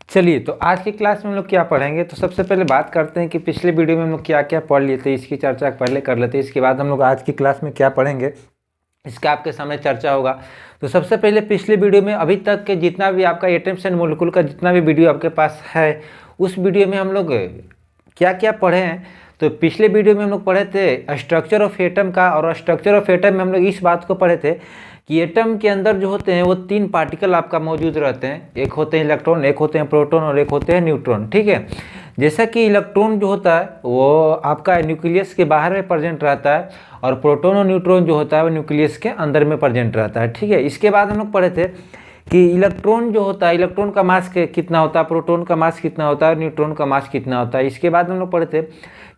चलिए, तो आज की क्लास में हम लोग क्या पढ़ेंगे। तो सबसे पहले बात करते हैं कि पिछले वीडियो में हम लोग क्या क्या पढ़ लिए थे, इसकी चर्चा पहले कर लेते हैं। इसके बाद हम लोग आज की क्लास में क्या पढ़ेंगे इसका आपके सामने चर्चा होगा। तो सबसे पहले पिछले वीडियो में अभी तक के जितना भी आपका एटम्स एंड मॉलिक्यूल का जितना भी वीडियो आपके पास है, उस वीडियो में हम लोग क्या क्या पढ़े हैं। तो पिछले वीडियो में हम लोग पढ़े थे स्ट्रक्चर ऑफ एटम का, और स्ट्रक्चर ऑफ एटम में हम लोग इस बात को पढ़े थे कि एटम के अंदर जो होते हैं वो 3 पार्टिकल आपका मौजूद रहते हैं। एक होते हैं इलेक्ट्रॉन, एक होते हैं प्रोटॉन और एक होते हैं न्यूट्रॉन। ठीक है, जैसा कि इलेक्ट्रॉन जो होता है वो आपका न्यूक्लियस के बाहर में प्रेजेंट रहता है, और प्रोटॉन और न्यूट्रॉन जो होता है वो न्यूक्लियस के अंदर में प्रेजेंट रहता है। ठीक है, इसके बाद हम लोग पढ़े थे कि इलेक्ट्रॉन जो होता है, इलेक्ट्रॉन का मास कितना होता है, प्रोटॉन का मास कितना होता है, न्यूट्रॉन का मास कितना होता है। इसके बाद हम लोग पढ़े थे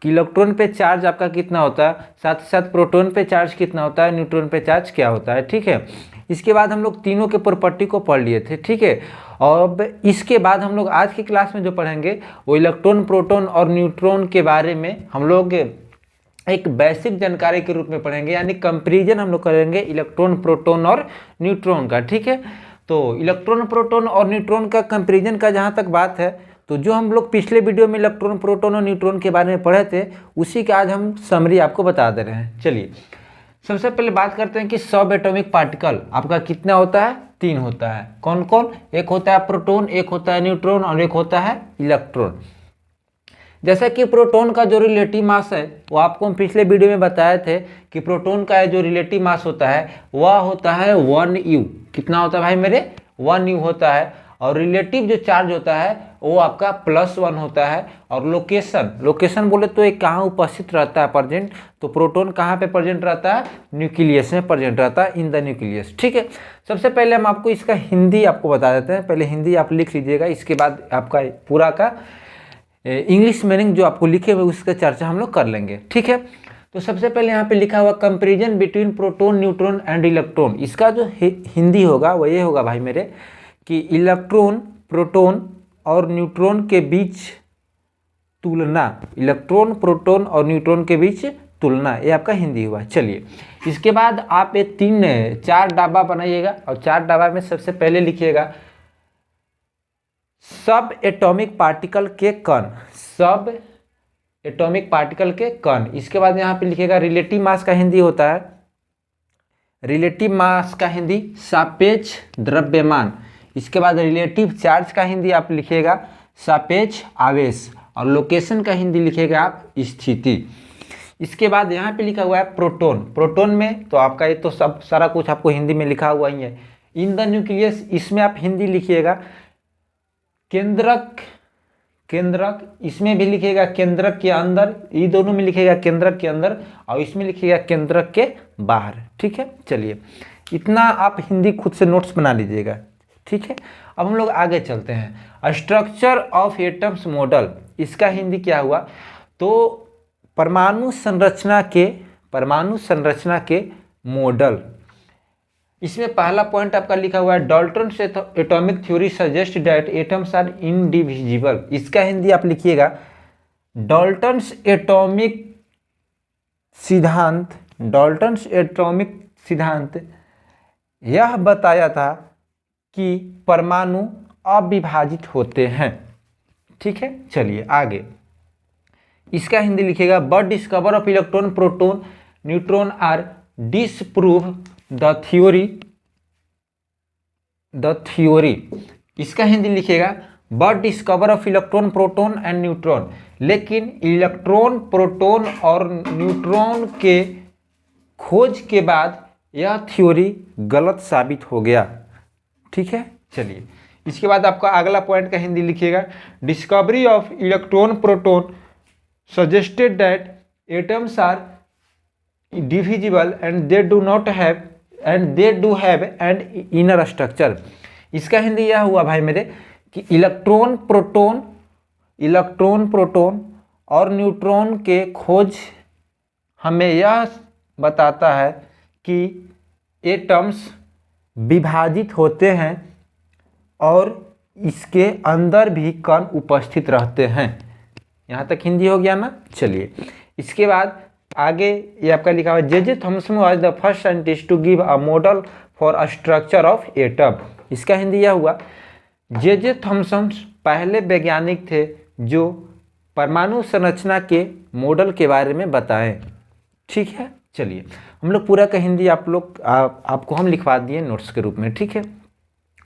कि इलेक्ट्रॉन पे चार्ज आपका कितना होता है, साथ ही साथ प्रोटॉन पे चार्ज कितना होता है, न्यूट्रॉन पे चार्ज क्या होता है। ठीक है, इसके बाद हम लोग तीनों के प्रॉपर्टी को पढ़ लिए थे। ठीक है, और अब इसके बाद हम लोग आज की क्लास में जो पढ़ेंगे वो इलेक्ट्रॉन, प्रोटॉन और न्यूट्रॉन के बारे में हम लोग एक बेसिक जानकारी के रूप में पढ़ेंगे, यानी कंपैरिजन हम लोग करेंगे इलेक्ट्रॉन, प्रोटॉन और न्यूट्रॉन का। ठीक है, तो इलेक्ट्रॉन, प्रोटॉन और न्यूट्रॉन का कंपैरिजन का जहाँ तक बात है, तो जो हम लोग पिछले वीडियो में इलेक्ट्रॉन, प्रोटॉन और न्यूट्रॉन के बारे में पढ़े थे, उसी का आज हम समरी आपको बता दे रहे हैं। चलिए, सबसे पहले बात करते हैं कि सब एटॉमिक पार्टिकल आपका कितना होता है, 3 होता है। कौन कौन? एक होता है प्रोटॉन, एक होता है न्यूट्रॉन और एक होता है इलेक्ट्रॉन। जैसा कि प्रोटॉन का जो रिलेटिव मास है वो आपको हम पिछले वीडियो में बताए थे कि प्रोटॉन का जो रिलेटिव मास होता है वह होता है 1U। कितना होता है भाई मेरे? 1U होता है। और रिलेटिव जो चार्ज होता है वो आपका +1 होता है। और लोकेशन बोले तो एक कहाँ उपस्थित रहता है प्रेजेंट, तो प्रोटॉन कहाँ पे प्रेजेंट रहता है? न्यूक्लियस में प्रेजेंट रहता है, इन द न्यूक्लियस। ठीक है, सबसे पहले हम आपको इसका हिंदी आपको बता देते हैं। पहले हिंदी आप लिख लीजिएगा, इसके बाद आपका पूरा का इंग्लिश मीनिंग जो आपको लिखे हुए उसका चर्चा हम लोग कर लेंगे। ठीक है, तो सबसे पहले यहाँ पे लिखा हुआ comparison between proton, neutron and electron. इसका जो हिंदी होगा वो ये होगा भाई मेरे कि इलेक्ट्रॉन, प्रोटॉन और न्यूट्रॉन के बीच तुलना। इलेक्ट्रॉन, प्रोटॉन और न्यूट्रॉन के बीच तुलना, ये आपका हिंदी हुआ। चलिए, इसके बाद आप ये 4 डब्बा बनाइएगा, और 4 डब्बा में सबसे पहले लिखिएगा सब एटॉमिक पार्टिकल के कण, सब एटॉमिक पार्टिकल के कण। इसके बाद यहाँ पे लिखिएगा रिलेटिव मास का हिंदी होता है, रिलेटिव मास का हिंदी सापेक्ष द्रव्यमान। इसके बाद रिलेटिव चार्ज का हिंदी आप लिखिएगा सापेक्ष आवेश, और लोकेशन का हिंदी लिखिएगा आप स्थिति। इसके बाद यहाँ पे लिखा हुआ है प्रोटॉन। प्रोटॉन में तो आपका ये तो सब सारा कुछ आपको हिंदी में लिखा हुआ ही है। इन द न्यूक्लियस, इसमें आप हिंदी लिखिएगा केंद्रक, इसमें भी लिखिएगा केंद्रक के अंदर, ये दोनों में लिखिएगा केंद्रक के अंदर, और इसमें लिखिएगा केंद्रक के बाहर। ठीक है, चलिए इतना आप हिंदी खुद से नोट्स बना लीजिएगा। ठीक है, अब हम लोग आगे चलते हैं। स्ट्रक्चर ऑफ एटम्स मॉडल, इसका हिंदी क्या हुआ? तो परमाणु संरचना के मॉडल। इसमें पहला पॉइंट आपका लिखा हुआ है Dalton's atomic theory suggest that atoms are indivisible. इसका हिंदी आप लिखिएगा डाल्टन्स एटॉमिक सिद्धांत यह बताया था कि परमाणु अविभाजित होते हैं। ठीक है, चलिए आगे। इसका हिंदी लिखिएगा but discover of electron, proton, neutron are disprove the theory. इसका हिंदी लिखिएगा but discover of electron, proton and neutron. लेकिन इलेक्ट्रॉन, प्रोटॉन और न्यूट्रॉन के खोज के बाद यह थ्योरी गलत साबित हो गया। ठीक है, चलिए इसके बाद आपका अगला पॉइंट का हिंदी लिखिएगा discovery of electron, proton suggested that atoms are divisible and they do have an inner structure. इसका हिंदी यह हुआ भाई मेरे कि इलेक्ट्रॉन, प्रोटॉन और न्यूट्रॉन के खोज हमें यह बताता है कि एटम्स विभाजित होते हैं और इसके अंदर भी कण उपस्थित रहते हैं। यहाँ तक हिंदी हो गया ना। चलिए इसके बाद आगे ये आपका लिखा हुआ है J Thomson was the first scientist to give a model for a structure of atom. इसका हिंदी यह हुआ जे थॉमसन पहले वैज्ञानिक थे जो परमाणु संरचना के मॉडल के बारे में बताएं। ठीक है, चलिए हम लोग पूरा का हिंदी आपको हम लिखवा दिए नोट्स के रूप में। ठीक है,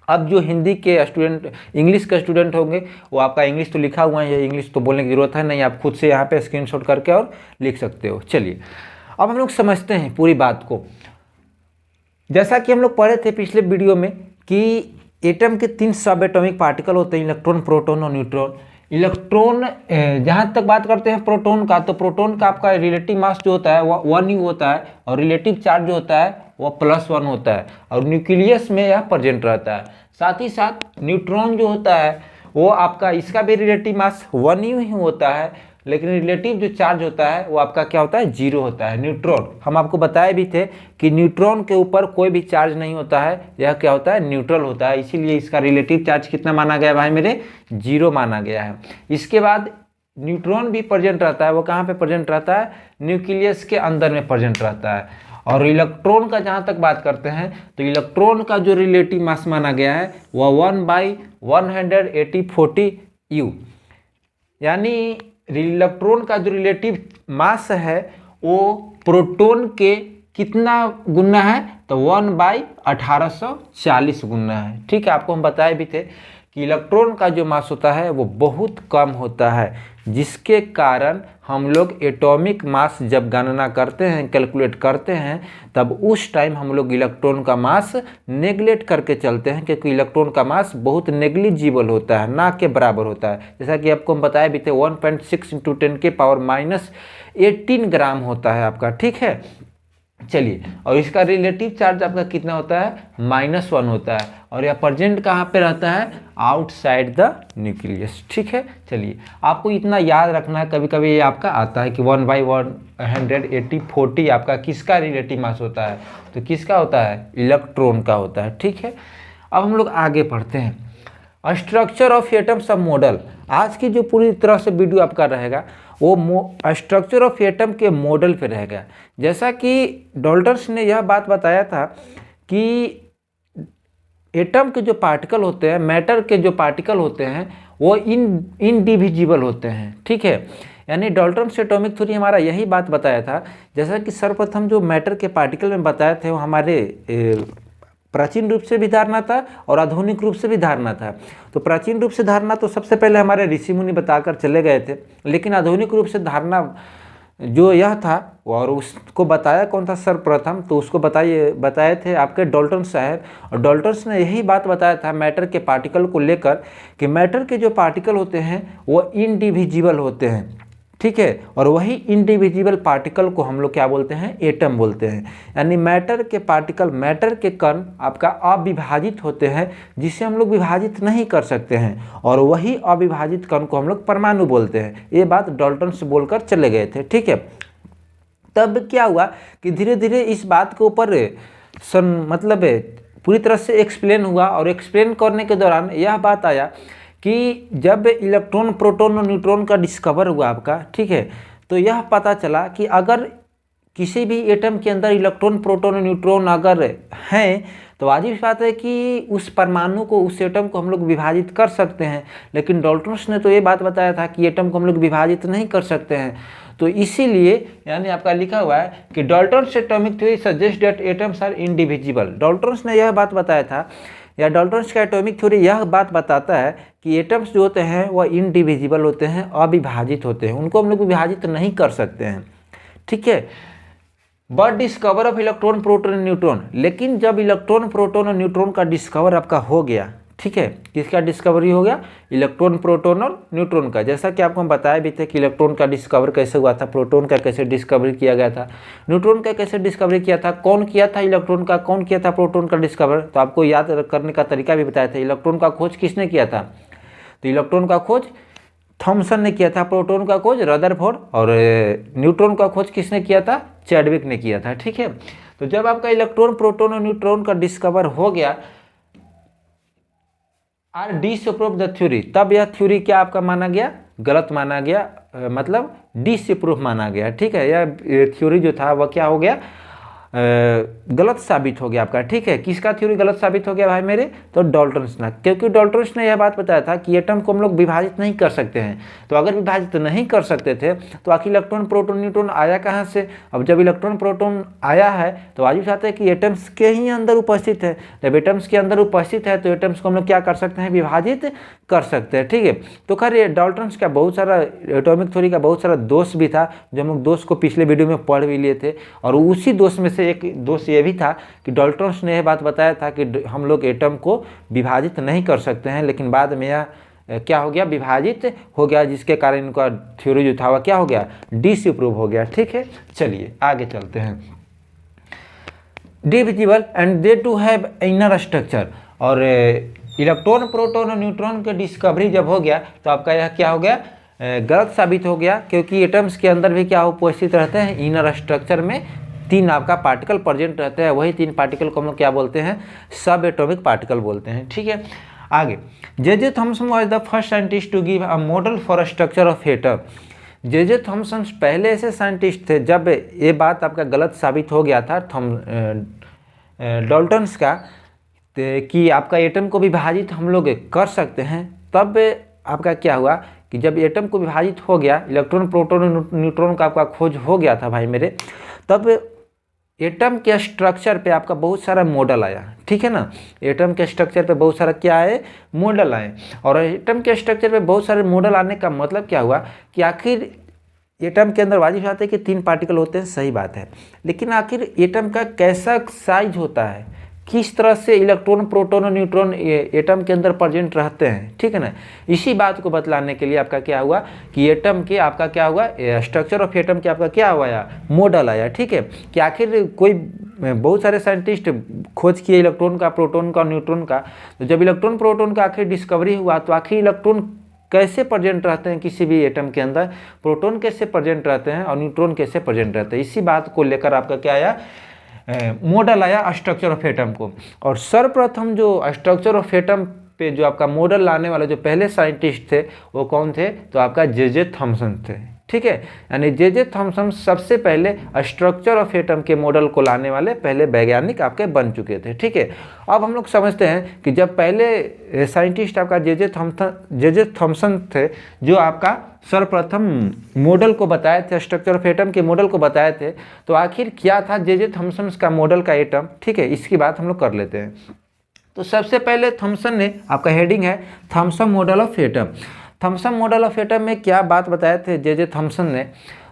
अब जो हिंदी के स्टूडेंट, इंग्लिश के स्टूडेंट होंगे वो आपका इंग्लिश तो लिखा हुआ है, इंग्लिश तो बोलने की ज़रूरत है नहीं, आप खुद से यहाँ पे स्क्रीनशॉट करके और लिख सकते हो। चलिए अब हम लोग समझते हैं पूरी बात को। जैसा कि हम लोग पढ़े थे पिछले वीडियो में कि एटम के 3 सब एटॉमिक पार्टिकल होते हैं, इलेक्ट्रॉन, प्रोटॉन और न्यूट्रॉन। इलेक्ट्रॉन, जहाँ तक बात करते हैं प्रोटॉन का, तो प्रोटॉन का आपका रिलेटिव मास जो होता है वो 1 होता है और रिलेटिव चार्ज जो होता है वो +1 होता है और न्यूक्लियस में यह प्रेजेंट रहता है। साथ ही साथ न्यूट्रॉन जो होता है वो आपका, इसका भी रिलेटिव मास 1 ही होता है, लेकिन रिलेटिव जो चार्ज होता है वो आपका क्या होता है, 0 होता है। न्यूट्रॉन हम आपको बताए भी थे कि न्यूट्रॉन के ऊपर कोई भी चार्ज नहीं होता है, यह क्या होता है, न्यूट्रल होता है, इसीलिए इसका रिलेटिव चार्ज कितना माना गया भाई मेरे, 0 माना गया है। इसके बाद न्यूट्रॉन भी प्रेजेंट रहता है, वो कहाँ पे प्रेजेंट रहता है, न्यूक्लियस के अंदर में प्रेजेंट रहता है। और इलेक्ट्रॉन का जहाँ तक बात करते हैं तो इलेक्ट्रॉन का जो रिलेटिव मास माना गया है वह 1/180 U, यानी इलेक्ट्रॉन का जो रिलेटिव मास है वो प्रोटॉन के कितना गुना है, तो 1/1840 गुना है। ठीक है, आपको हम बताए भी थे कि इलेक्ट्रॉन का जो मास होता है वो बहुत कम होता है, जिसके कारण हम लोग एटॉमिक मास जब गणना करते हैं, कैलकुलेट करते हैं, तब उस टाइम हम लोग इलेक्ट्रॉन का मास नेगलेक्ट करके चलते हैं, क्योंकि इलेक्ट्रॉन का मास बहुत नेग्लिजिबल होता है, ना के बराबर होता है। जैसा कि आपको हम बताए भी थे 1.6 × 10⁻18 ग्राम होता है आपका। ठीक है, चलिए, और इसका रिलेटिव चार्ज आपका कितना होता है, -1 होता है, और यह प्रेजेंट कहाँ पे रहता है, आउटसाइड द न्यूक्लियस। ठीक है, चलिए आपको इतना याद रखना है, कभी कभी ये आपका आता है कि 1/180 आपका किसका रिलेटिव मास होता है, तो किसका होता है, इलेक्ट्रॉन का होता है। ठीक है, अब हम लोग आगे पढ़ते हैं। स्ट्रक्चर ऑफ एटम सब मॉडल, आज की जो पूरी तरह से वीडियो आपका रहेगा वो स्ट्रक्चर ऑफ एटम के मॉडल पे रहेगा। जैसा कि डाल्टन्स ने यह बात बताया था कि एटम के जो पार्टिकल होते हैं, मैटर के जो पार्टिकल होते हैं वो इनडिविजिबल होते हैं। ठीक है, यानी डाल्टन्स एटॉमिक थ्योरी हमारा यही बात बताया था। जैसा कि सर्वप्रथम जो मैटर के पार्टिकल में बताए थे वो हमारे प्राचीन रूप से भी धारणा था और आधुनिक रूप से भी धारणा था। तो प्राचीन रूप से धारणा तो सबसे पहले हमारे ऋषि मुनि बताकर चले गए थे, लेकिन आधुनिक रूप से धारणा जो यह था और उसको बताया कौन था सर्वप्रथम, तो उसको बताए थे आपके डाल्टन्स साहब। और डाल्टन्स ने यही बात बताया था मैटर के पार्टिकल को लेकर कि मैटर के जो पार्टिकल होते हैं वो इनडिविजिबल होते हैं। ठीक है, और वही इंडिविजुअल पार्टिकल को हम लोग क्या बोलते हैं, एटम बोलते हैं। यानी मैटर के पार्टिकल, मैटर के कण आपका अविभाजित होते हैं, जिसे हम लोग विभाजित नहीं कर सकते हैं, और वही अविभाजित कण को हम लोग परमाणु बोलते हैं। ये बात डाल्टन्स बोलकर चले गए थे। ठीक है, तब क्या हुआ कि धीरे धीरे इस बात के ऊपर मतलब पूरी तरह से एक्सप्लेन हुआ, और एक्सप्लेन करने के दौरान यह बात आया कि जब इलेक्ट्रॉन, प्रोटॉन और न्यूट्रॉन का डिस्कवर हुआ आपका, ठीक है, तो यह पता चला कि अगर किसी भी एटम के अंदर इलेक्ट्रॉन, प्रोटॉन और न्यूट्रॉन अगर हैं तो वाजिब बात है कि उस परमाणु को, उस एटम को हम लोग विभाजित कर सकते हैं। लेकिन डाल्टन्स ने तो ये बात बताया था कि एटम को हम लोग विभाजित नहीं कर सकते हैं। तो इसीलिए यानी आपका लिखा हुआ है कि Dalton's atomic theory suggest that atoms are indivisible. Dalton's ने यह बात बताया था, या डाल्टन्स का एटॉमिक थ्योरी यह बात बताता है कि एटम्स जो होते हैं वह इनडिविजिबल होते हैं, अविभाजित होते हैं, उनको हम लोग विभाजित नहीं कर सकते हैं। ठीक है, but discover of electron, proton और न्यूट्रॉन, लेकिन जब इलेक्ट्रॉन, प्रोटॉन और न्यूट्रॉन का डिस्कवर आपका हो गया, ठीक है, किसका डिस्कवरी हो गया, इलेक्ट्रॉन, प्रोटॉन और न्यूट्रॉन का। जैसा कि आपको हम बताया भी थे कि इलेक्ट्रॉन का डिस्कवर कैसे हुआ था, प्रोटॉन का कैसे डिस्कवरी किया गया था, न्यूट्रॉन का कैसे डिस्कवरी किया था, कौन किया था इलेक्ट्रॉन का, कौन किया था प्रोटॉन का डिस्कवर। तो आपको याद करने का तरीका भी बताया था। इलेक्ट्रॉन का खोज किसने किया था, तो इलेक्ट्रॉन का खोज थॉमसन ने किया था, प्रोटॉन का खोज रदरफोर्ड, और न्यूट्रॉन का खोज किसने किया था, चैडविक ने किया था। ठीक है, तो जब आपका इलेक्ट्रॉन, प्रोटॉन और न्यूट्रॉन का डिस्कवर हो गया, आर डिसअप्रूव द थ्योरी, तब यह थ्योरी क्या आपका माना गया, गलत माना गया, मतलब डिसअप्रूव माना गया। ठीक है, यह थ्योरी जो था वह क्या हो गया, गलत साबित हो गया आपका। ठीक है, किसका थ्योरी गलत साबित हो गया भाई मेरे? तो डाल्टन्स ना, क्योंकि डाल्टन्स ने यह बात बताया था कि एटम को हम लोग विभाजित नहीं कर सकते हैं। तो अगर विभाजित नहीं कर सकते थे तो आखिर इलेक्ट्रॉन प्रोटॉन न्यूट्रॉन आया कहाँ से? अब जब इलेक्ट्रॉन प्रोटॉन आया है तो वाजिब बात है कि एटम्स के ही अंदर उपस्थित है। जब एटम्स के अंदर उपस्थित है तो एटम्स को हम लोग क्या कर सकते हैं? विभाजित कर सकते हैं। ठीक है, तो खैर ये डाल्टन्स का बहुत सारा एटॉमिक थ्योरी का बहुत सारा दोष भी था, जो हम लोग दोष को पिछले वीडियो में पढ़ भी लिए थे। और उसी दोष में से एक दोष ये भी था कि डाल्टन्स ने यह बात बताया था कि हम लोग एटम को विभाजित नहीं कर सकते हैं, लेकिन बाद में यह क्या हो गया? विभाजित हो गया, जिसके कारण इनका थ्योरी जो था वह क्या हो गया? डिसअप्रूव हो गया। ठीक है, चलिए आगे चलते हैं। Divisible and they to have inner structure. और इलेक्ट्रॉन प्रोटॉन और न्यूट्रॉन के डिस्कवरी जब हो गया तो आपका यह क्या हो गया? गलत साबित हो गया, क्योंकि एटम्स के अंदर भी क्या उपस्थित रहते हैं? इनर स्ट्रक्चर में 3 आपका पार्टिकल प्रेजेंट रहते हैं। वही 3 पार्टिकल को हम लोग क्या बोलते हैं? सब एटॉमिक पार्टिकल बोलते हैं। ठीक है, आगे J Thomson was the first scientist to give a model for structure of atom. J Thomson पहले ऐसे साइंटिस्ट थे, जब ये बात आपका गलत साबित हो गया था डाल्टन्स का कि आपका एटम को विभाजित हम लोग कर सकते हैं, तब आपका क्या हुआ कि जब एटम को विभाजित हो गया, इलेक्ट्रॉन प्रोटॉन और न्यूट्रॉन का आपका खोज हो गया था भाई मेरे, तब एटम के स्ट्रक्चर पे आपका बहुत सारा मॉडल आया। ठीक है ना, एटम के स्ट्रक्चर पे बहुत सारा क्या आए? मॉडल आए। और एटम के स्ट्रक्चर पे बहुत सारे मॉडल आने का मतलब क्या हुआ कि आखिर एटम के अंदर वाजिब बात है कि 3 पार्टिकल होते हैं, सही बात है, लेकिन आखिर एटम का कैसा साइज होता है, किस तरह से इलेक्ट्रॉन प्रोटॉन और न्यूट्रॉन एटम के अंदर प्रेजेंट रहते हैं। ठीक है ना, इसी बात को बतलाने के लिए आपका क्या हुआ कि एटम के आपका क्या हुआ? स्ट्रक्चर ऑफ एटम के आपका क्या हुआ? मॉडल आया। ठीक है, कि आखिर कोई बहुत सारे साइंटिस्ट खोज किए इलेक्ट्रॉन का, प्रोटॉन का, न्यूट्रॉन का। तो जब इलेक्ट्रॉन प्रोटॉन का आखिर डिस्कवरी हुआ तो आखिर इलेक्ट्रॉन कैसे प्रेजेंट रहते हैं किसी भी एटम के अंदर, प्रोटॉन कैसे प्रेजेंट रहते हैं और न्यूट्रॉन कैसे प्रेजेंट रहते हैं, इसी बात को लेकर आपका क्या आया? मॉडल आया स्ट्रक्चर ऑफ एटम को। और सर्वप्रथम जो स्ट्रक्चर ऑफ एटम पे जो आपका मॉडल लाने वाले जो पहले साइंटिस्ट थे वो कौन थे? तो आपका जे थॉमसन थे। ठीक है, यानी जे थॉमसन सबसे पहले स्ट्रक्चर ऑफ एटम के मॉडल को लाने वाले पहले वैज्ञानिक आपके बन चुके थे। ठीक है, अब हम लोग समझते हैं कि जब पहले साइंटिस्ट आपका जे थॉमसन थे, जो आपका सर्वप्रथम मॉडल को बताए थे, स्ट्रक्चर ऑफ एटम के मॉडल को बताए थे, तो आखिर क्या था जे थॉमसन का मॉडल का एटम? ठीक है, इसकी बात हम लोग कर लेते हैं। तो सबसे पहले थॉमसन ने, आपका हेडिंग है Thompson model of atom. Thompson model of atom में क्या बात बताए थे जे थॉमसन ने?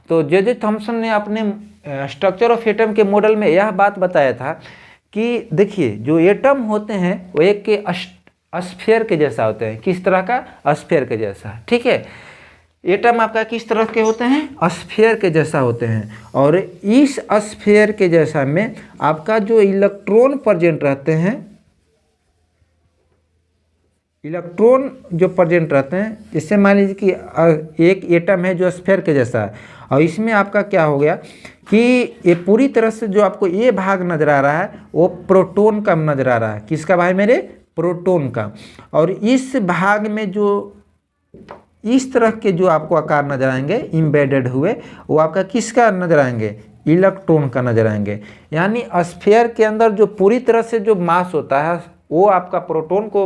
तो जे थॉमसन ने अपने स्ट्रक्चर ऑफ एटम के मॉडल में यह बात बताया था कि देखिए, जो एटम होते हैं वो एक के स्फीयर के जैसा होते हैं। किस तरह का? स्फीयर के जैसा। ठीक है, एटम आपका किस तरह के होते हैं? स्फीयर के जैसा होते हैं। और इस स्फीयर के जैसा में आपका जो इलेक्ट्रॉन प्रेजेंट रहते हैं, इलेक्ट्रॉन जो प्रेजेंट रहते हैं, इससे मान लीजिए कि एक एटम है जो स्फीयर के जैसा है, और इसमें आपका क्या हो गया कि ये पूरी तरह से जो आपको ये भाग नजर आ रहा है वो प्रोटॉन का नजर आ रहा है। किसका भाई मेरे? प्रोटॉन का। और इस भाग में जो इस तरह के जो आपको आकार नजर आएंगे इम्बेडेड हुए, वो आपका किसका नजर आएंगे? इलेक्ट्रॉन का नजर आएंगे। यानी स्फीयर के अंदर जो पूरी तरह से जो मास होता है वो आपका प्रोटॉन को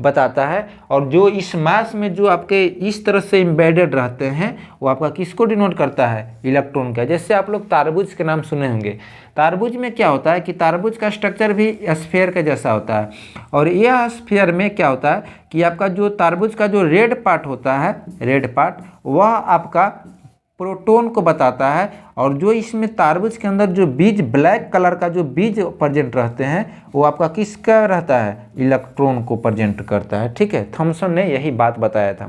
बताता है, और जो इस मास में जो आपके इस तरह से एम्बेडेड रहते हैं वो आपका किसको डिनोट करता है? इलेक्ट्रॉन का। जैसे आप लोग तारबूज के नाम सुने होंगे, तारबूज में क्या होता है कि तारबूज का स्ट्रक्चर भी स्फीयर के जैसा होता है, और यह स्फीयर में क्या होता है कि आपका जो तारबूज का जो रेड पार्ट होता है, रेड पार्ट, वह आपका प्रोटॉन को बताता है, और जो इसमें तारबूज के अंदर जो बीज, ब्लैक कलर का जो बीज प्रेजेंट रहते हैं वो आपका किसका रहता है? इलेक्ट्रॉन को प्रेजेंट करता है। ठीक है, थॉमसन ने यही बात बताया था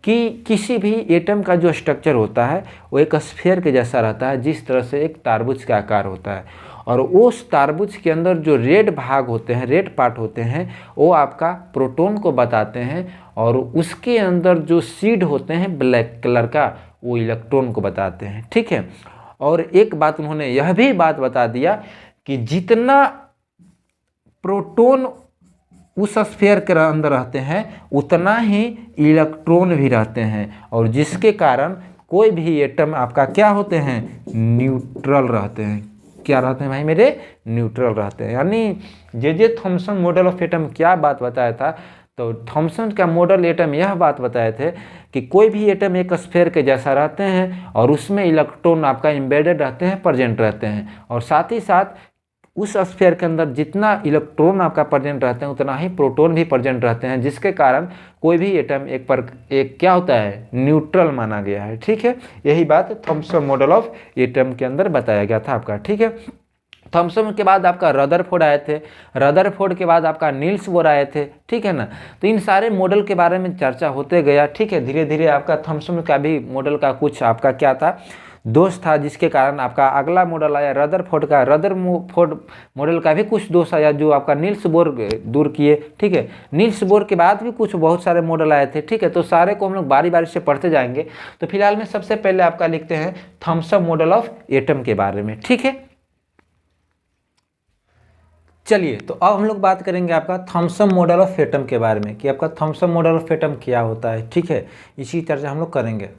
कि किसी भी एटम का जो स्ट्रक्चर होता है वो एक स्फीयर के जैसा रहता है, जिस तरह से एक तारबूज का आकार होता है, और उस तारबूज के अंदर जो रेड भाग होते हैं, रेड पार्ट होते हैं, वो आपका प्रोटॉन को बताते हैं, और उसके अंदर जो सीड होते हैं ब्लैक कलर का, वो इलेक्ट्रॉन को बताते हैं। ठीक है, और एक बात उन्होंने यह भी बात बता दिया कि जितना प्रोटॉन उस स्फीयर के अंदर रहते हैं उतना ही इलेक्ट्रॉन भी रहते हैं, और जिसके कारण कोई भी एटम आपका क्या होते हैं? न्यूट्रल रहते हैं। क्या रहते हैं भाई मेरे, न्यूट्रल रहते हैं। यानी J Thomson model of atom क्या बात बताया था, तो थॉमसन का मॉडल एटम यह बात बताए थे कि कोई भी एटम एक स्फीयर के जैसा रहते हैं और उसमें इलेक्ट्रॉन आपका एम्बेडेड रहते हैं, प्रेजेंट रहते हैं, और साथ ही साथ उस स्फीयर के अंदर जितना इलेक्ट्रॉन आपका प्रेजेंट रहते हैं उतना ही प्रोटॉन भी प्रेजेंट रहते हैं, जिसके कारण कोई भी एटम एक क्या होता है, न्यूट्रल माना गया है। ठीक है, यही बात थॉमसन मॉडल ऑफ एटम के अंदर बताया गया था आपका। ठीक है, थॉमसन के बाद आपका रदरफोर्ड आए थे, रदरफोर्ड के बाद आपका नील्स बोर आए थे। ठीक है ना, तो इन सारे मॉडल के बारे में चर्चा होते गया। ठीक है, धीरे धीरे आपका थॉमसन का भी मॉडल का कुछ आपका क्या था, दोष था, जिसके कारण आपका अगला मॉडल आया रदरफोर्ड का। रदरफोर्ड मॉडल का भी कुछ दोष आया जो आपका नील्स बोर दूर किए। ठीक है, नील्स बोर के बाद भी कुछ बहुत सारे मॉडल आए थे। ठीक है, तो सारे को हम लोग बारी बारी से पढ़ते जाएंगे। तो फिलहाल में सबसे पहले आपका लिखते हैं थॉमसन मॉडल ऑफ एटम के बारे में। ठीक है, चलिए, तो अब हम लोग बात करेंगे आपका थॉमसन मॉडल ऑफ एटम के बारे में कि आपका थॉमसन मॉडल ऑफ एटम क्या होता है। ठीक है, इसी चर्चा हम लोग करेंगे।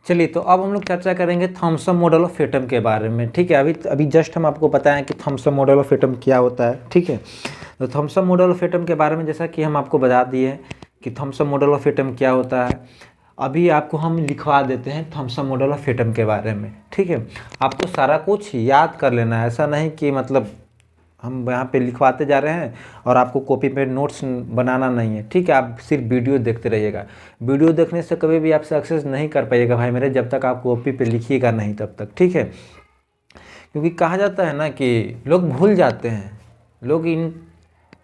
चलिए, तो अब हम लोग चर्चा करेंगे थॉमसन मॉडल ऑफ एटम के बारे में। ठीक है, अभी जस्ट हम आपको बताएं कि थॉमसन मॉडल ऑफ एटम क्या होता है। ठीक है, तो थॉमसन मॉडल ऑफ एटम के बारे में जैसा कि हम आपको बता दिए कि थॉमसन मॉडल ऑफ एटम क्या होता है, अभी आपको हम लिखवा देते हैं थॉमसन मॉडल ऑफ एटम के बारे में। ठीक है, आपको सारा कुछ याद कर लेना है, ऐसा नहीं कि मतलब हम यहाँ पे लिखवाते जा रहे हैं और आपको कॉपी पे नोट्स बनाना नहीं है। ठीक है, आप सिर्फ वीडियो देखते रहिएगा। वीडियो देखने से कभी भी आप सक्सेस नहीं कर पाइएगा भाई मेरे, जब तक आप कॉपी पे लिखिएगा नहीं तब तक। ठीक है, क्योंकि कहा जाता है ना कि लोग भूल जाते हैं,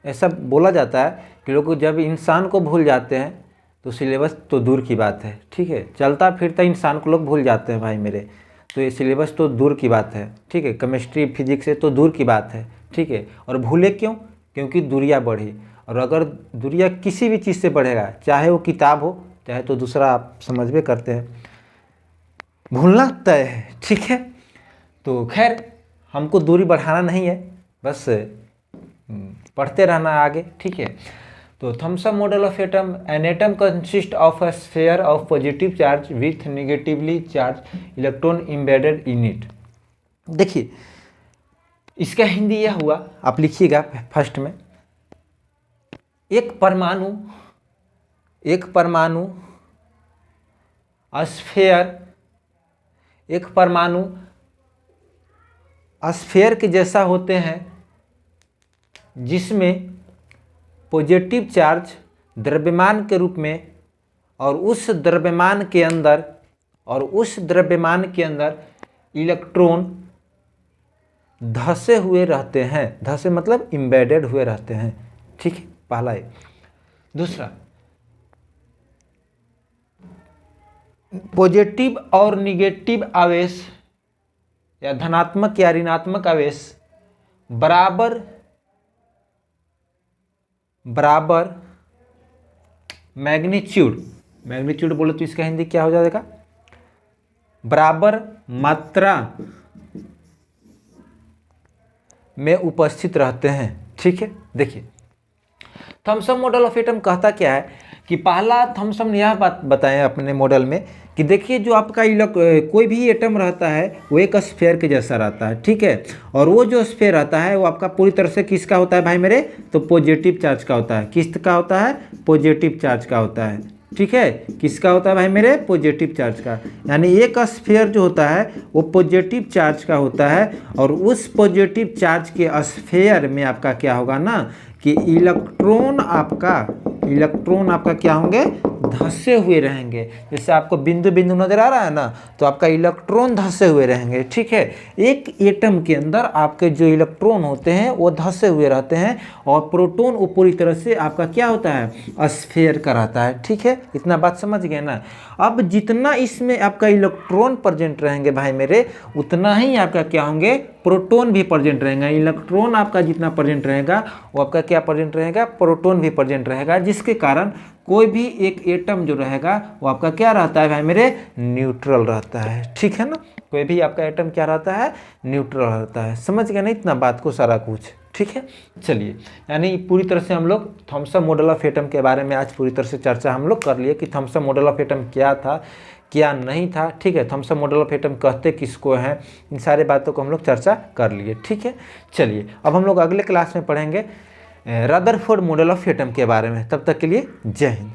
ऐसा बोला जाता है कि लोग जब इंसान को भूल जाते हैं तो सिलेबस तो दूर की बात है। ठीक है, चलता फिरता इंसान को लोग भूल जाते हैं भाई मेरे, तो ये सिलेबस तो दूर की बात है। ठीक है, केमिस्ट्री फिजिक्स से तो दूर की बात है। ठीक है, और भूले क्यों, क्योंकि दूरिया बढ़ी, और अगर दूरिया किसी भी चीज़ से बढ़ेगा, चाहे वो किताब हो चाहे तो दूसरा, आप समझ में करते हैं, भूलना तय है। ठीक है, तो खैर हमको दूरी बढ़ाना नहीं है, बस पढ़ते रहना आगे। ठीक है, तो Thompson model of atom, an atom consist of a sphere of positive charge with negatively charge electron embedded in it. देखिए, इसका हिंदी यह हुआ, आप लिखिएगा फर्स्ट में, एक परमाणु स्फीयर के जैसा होते हैं जिसमें पॉजिटिव चार्ज द्रव्यमान के रूप में और उस द्रव्यमान के अंदर इलेक्ट्रॉन धंसे हुए रहते हैं। धंसे मतलब एम्बेडेड हुए रहते हैं। ठीक है, पहला है। दूसरा, पॉजिटिव और निगेटिव आवेश या धनात्मक या ऋणात्मक आवेश बराबर मैग्नीट्यूड बोले तो इसका हिंदी क्या हो जाएगा, बराबर मात्रा में उपस्थित रहते हैं। ठीक है, देखिए थॉमसन मॉडल ऑफ एटम कहता क्या है कि पहला थॉमसन ने यह बात बताएं अपने मॉडल में कि देखिए जो आपका कोई भी एटम रहता है वो एक स्फीयर के जैसा रहता है। ठीक है, और वो जो स्फीयर रहता है वो आपका पूरी तरह से किसका होता है भाई मेरे, तो पॉजिटिव चार्ज का होता है। किसका होता है, पॉजिटिव चार्ज का होता है। ठीक है, किसका होता है भाई मेरे, पॉजिटिव चार्ज का। यानी एक स्फीयर जो होता है वो पॉजिटिव चार्ज का होता है, और उस पॉजिटिव चार्ज के स्फीयर में आपका क्या होगा ना कि इलेक्ट्रॉन आपका क्या होंगे, धंसे हुए रहेंगे। जैसे आपको बिंदु बिंदु नजर आ रहा है ना, तो आपका इलेक्ट्रॉन धंसे हुए रहेंगे। ठीक है, एक एटम के अंदर आपके जो इलेक्ट्रॉन होते हैं वो धंसे हुए रहते हैं, और प्रोटॉन वो पूरी तरह से आपका क्या होता है, स्फीयर का रहता है। ठीक है, इतना बात समझ गए ना। अब जितना इसमें आपका इलेक्ट्रॉन प्रेजेंट रहेंगे भाई मेरे, उतना ही आपका क्या होंगे, प्रोटॉन भी प्रेजेंट रहेगा। इलेक्ट्रॉन आपका जितना प्रेजेंट रहेगा वो आपका क्या प्रेजेंट रहेगा, प्रोटॉन भी प्रेजेंट रहेगा, जिसके कारण कोई भी एक एटम जो रहेगा वो आपका क्या रहता है भाई मेरे, न्यूट्रल रहता है। ठीक है ना, कोई भी आपका एटम क्या रहता है, न्यूट्रल रहता है। समझ गए ना इतना बात को सारा कुछ, ठीक है। चलिए, यानी पूरी तरह से हम लोग थॉमसन मॉडल ऑफ एटम के बारे में आज पूरी तरह से चर्चा हम लोग कर लिए कि थॉमसन मॉडल ऑफ एटम क्या था, क्या नहीं था, ठीक है। थॉमसन मॉडल ऑफ एटम कहते किसको हैं, इन सारी बातों को हम लोग चर्चा कर लिए, ठीक है। चलिए, अब हम लोग अगले क्लास में पढ़ेंगे रदरफोर्ड मॉडल ऑफ एटम के बारे में। तब तक के लिए जय हिंद।